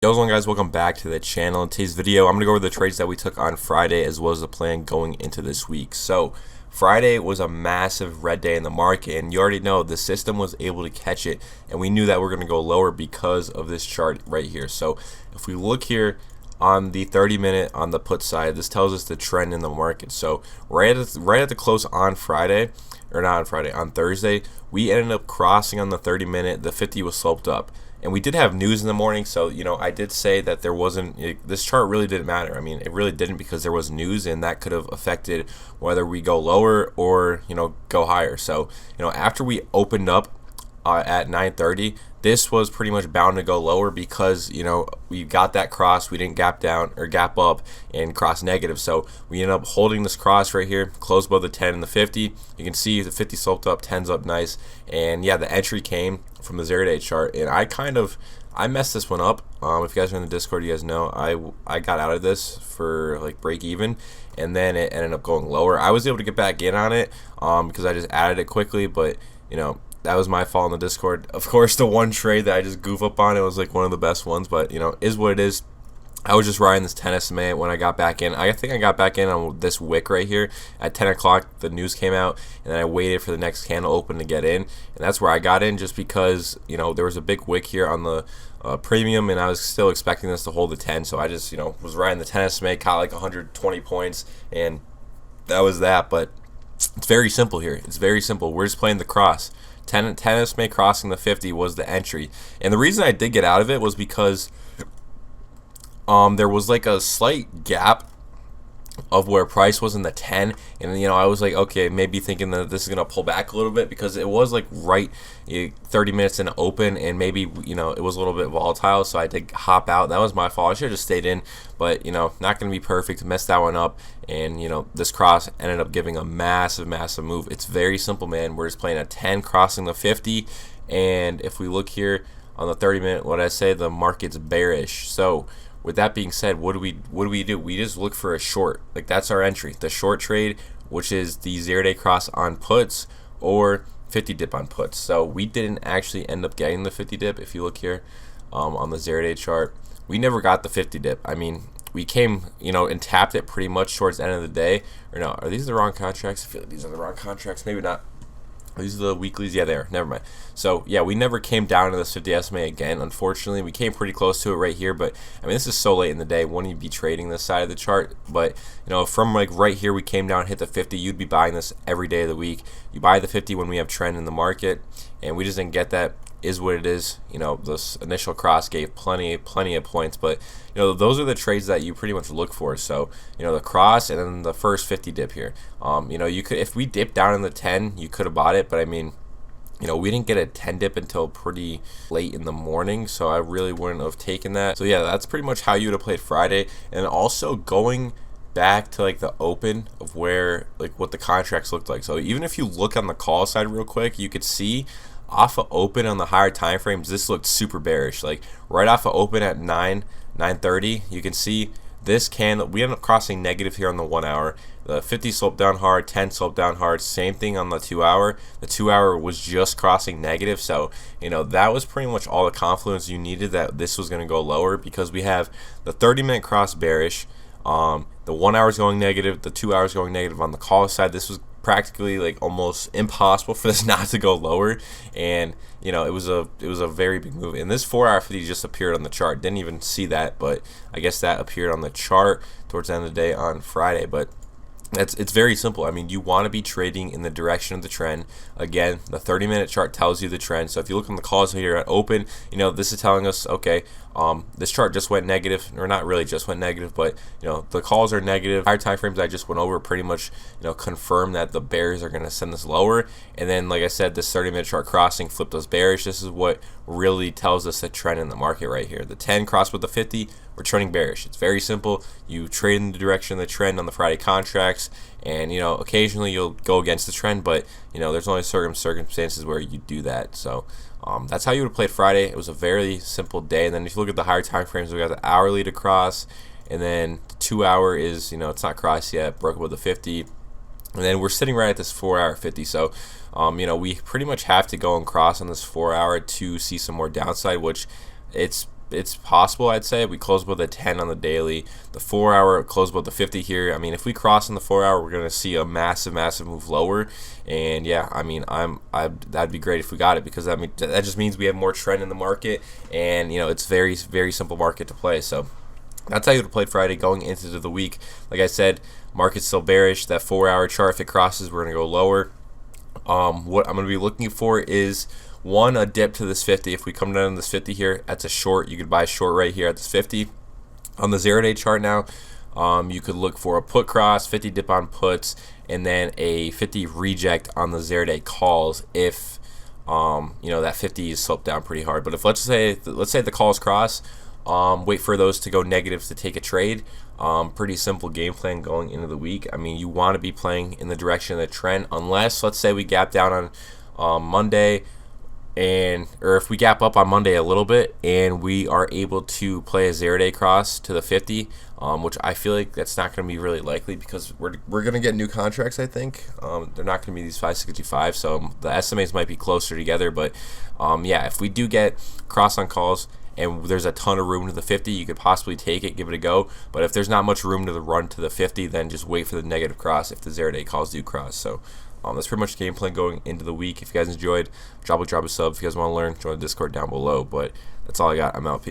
Yo, what's going on, guys? Welcome back to the channel. In today's video, I'm going to go over the trades that we took on Friday as well as the plan going into this week. So Friday was a massive red day in the market, and you already know the system was able to catch it, and we knew that we're going to go lower because of this chart right here. So if we look here on the 30-minute on the put side, this tells us the trend in the market. So right at the close on Friday, or not on Friday, on Thursday, we ended up crossing on the 30-minute. The 50 was sloped up. And we did have news in the morning, so I did say that there wasn't this chart really didn't matter. I mean, it really didn't, because there was news, and that could have affected whether we go lower or go higher. So after we opened up at 9:30, this was pretty much bound to go lower because we got that cross, we didn't gap down or gap up and cross negative, so we ended up holding this cross right here, close above the 10 and the 50. You can see the 50 sloped up, 10's up nice, and yeah, the entry came from the 0-day chart, and I messed this one up. If you guys are in the Discord, you guys know I got out of this for like break even, and then it ended up going lower. I was able to get back in on it because I just added it quickly, but that was my fault in the Discord. Of course, the one trade that I just goof up on, it was like one of the best ones, but is what it is. I was just riding this 10 SMA when I got back in. I think I got back in on this wick right here at 10 o'clock. The news came out, and then I waited for the next candle open to get in, and that's where I got in, just because there was a big wick here on the premium, and I was still expecting this to hold the 10, so I just was riding the 10 SMA, caught like 120 points, and that was that. But it's very simple here. It's very simple. We're just playing the cross. 10 SMA crossing the 50 was the entry, and the reason I did get out of it was because there was like a slight gap of where price was in the 10, and I was like, okay, maybe thinking that this is gonna pull back a little bit, because it was like right 30 minutes in open, and maybe it was a little bit volatile, so I did hop out. That was my fault. I should have just stayed in, but not gonna be perfect. Messed that one up, and this cross ended up giving a massive move. It's very simple, man. We're just playing a 10 crossing the 50, and if we look here on the 30-minute, what I say, the market's bearish. So with that being said, what do we do? We just look for a short. Like, that's our entry, the short trade, which is the 0-day cross on puts or 50 dip on puts. So we didn't actually end up getting the 50 dip. If you look here on the 0-day chart, we never got the 50 dip. I mean, we came and tapped it pretty much towards the end of the day. Or no, are these the wrong contracts? I feel like these are the wrong contracts. Maybe not. These are the weeklies. Yeah, they are. Never mind. So yeah, we never came down to this 50 SMA again. Unfortunately, we came pretty close to it right here, but I mean, this is so late in the day. Wouldn't you be trading this side of the chart? But from like right here, we came down, hit the 50. You'd be buying this every day of the week. You buy the 50 when we have trend in the market, and we just didn't get that. Is what it is. This initial cross gave plenty of points, but those are the trades that you pretty much look for. So the cross and then the first 50 dip here. You could, if we dipped down in the 10, you could have bought it, but I mean, we didn't get a 10 dip until pretty late in the morning, so I really wouldn't have taken that. So yeah, that's pretty much how you would have played Friday. And also going back to like the open of where like what the contracts looked like. So even if you look on the call side real quick, you could see off of open on the higher time frames, this looked super bearish. Like right off of open at 9:30, you can see this candle. We ended up crossing negative here on the 1 hour. The 50 sloped down hard, 10 sloped down hard. Same thing on the 2 hour. The 2 hour was just crossing negative. So that was pretty much all the confluence you needed that this was going to go lower, because we have the 30-minute cross bearish, the 1 hour is going negative, the 2 hours going negative on the call side. This was practically like almost impossible for this not to go lower, and it was a very big move. And this 4-hour 50 just appeared on the chart. Didn't even see that, but I guess that appeared on the chart towards the end of the day on Friday. But it's very simple. I mean, you want to be trading in the direction of the trend. Again, the 30-minute chart tells you the trend. So if you look on the calls here at open, this is telling us, okay, this chart just went negative, or not really just went negative, but the calls are negative. Higher time frames I just went over pretty much confirm that the bears are going to send this lower. And then, like I said, this 30-minute chart crossing flipped us bearish. This is what really tells us the trend in the market right here. The 10 crossed with the 50, we're trending bearish. It's very simple. You trade in the direction of the trend on the Friday contracts, and occasionally you'll go against the trend, but there's only certain circumstances where you do that. So that's how you would have played Friday. It was a very simple day. And then if you look at the higher time frames, we got the hourly to cross, and then the 2 hour is it's not crossed yet, broke above the 50, and then we're sitting right at this 4-hour 50. So we pretty much have to go and cross on this 4 hour to see some more downside, which it's it's possible. I'd say we close above the 10 on the daily. The 4-hour close above the 50 here. I mean, if we cross in the 4-hour, we're gonna see a massive move lower. And yeah, I mean, that'd be great if we got it, because that just means we have more trend in the market, and it's very simple market to play. So that's how you would play Friday going into the week. Like I said, market's still bearish. That 4-hour chart, if it crosses, we're gonna go lower. What I'm gonna be looking for is a dip to this 50. If we come down to this 50 here, that's a short. You could buy a short right here at this 50. On the 0-day chart now, you could look for a put cross, 50 dip on puts, and then a 50 reject on the 0-day calls if that 50 is sloped down pretty hard. But if let's say the calls cross, wait for those to go negative to take a trade. Pretty simple game plan going into the week. I mean, you want to be playing in the direction of the trend, unless let's say we gap down on Monday, or if we gap up on Monday a little bit and we are able to play a 0-day cross to the 50, which I feel like that's not going to be really likely, because we're going to get new contracts. I think they're not going to be these 565, so the estimates might be closer together. But yeah, if we do get cross on calls and there's a ton of room to the 50, you could possibly take it, give it a go. But if there's not much room to the run to the 50, then just wait for the negative cross if the 0-day calls do cross. So that's pretty much the game plan going into the week. If you guys enjoyed, drop a sub. If you guys want to learn, join the Discord down below. But that's all I got. I'm out. Peace.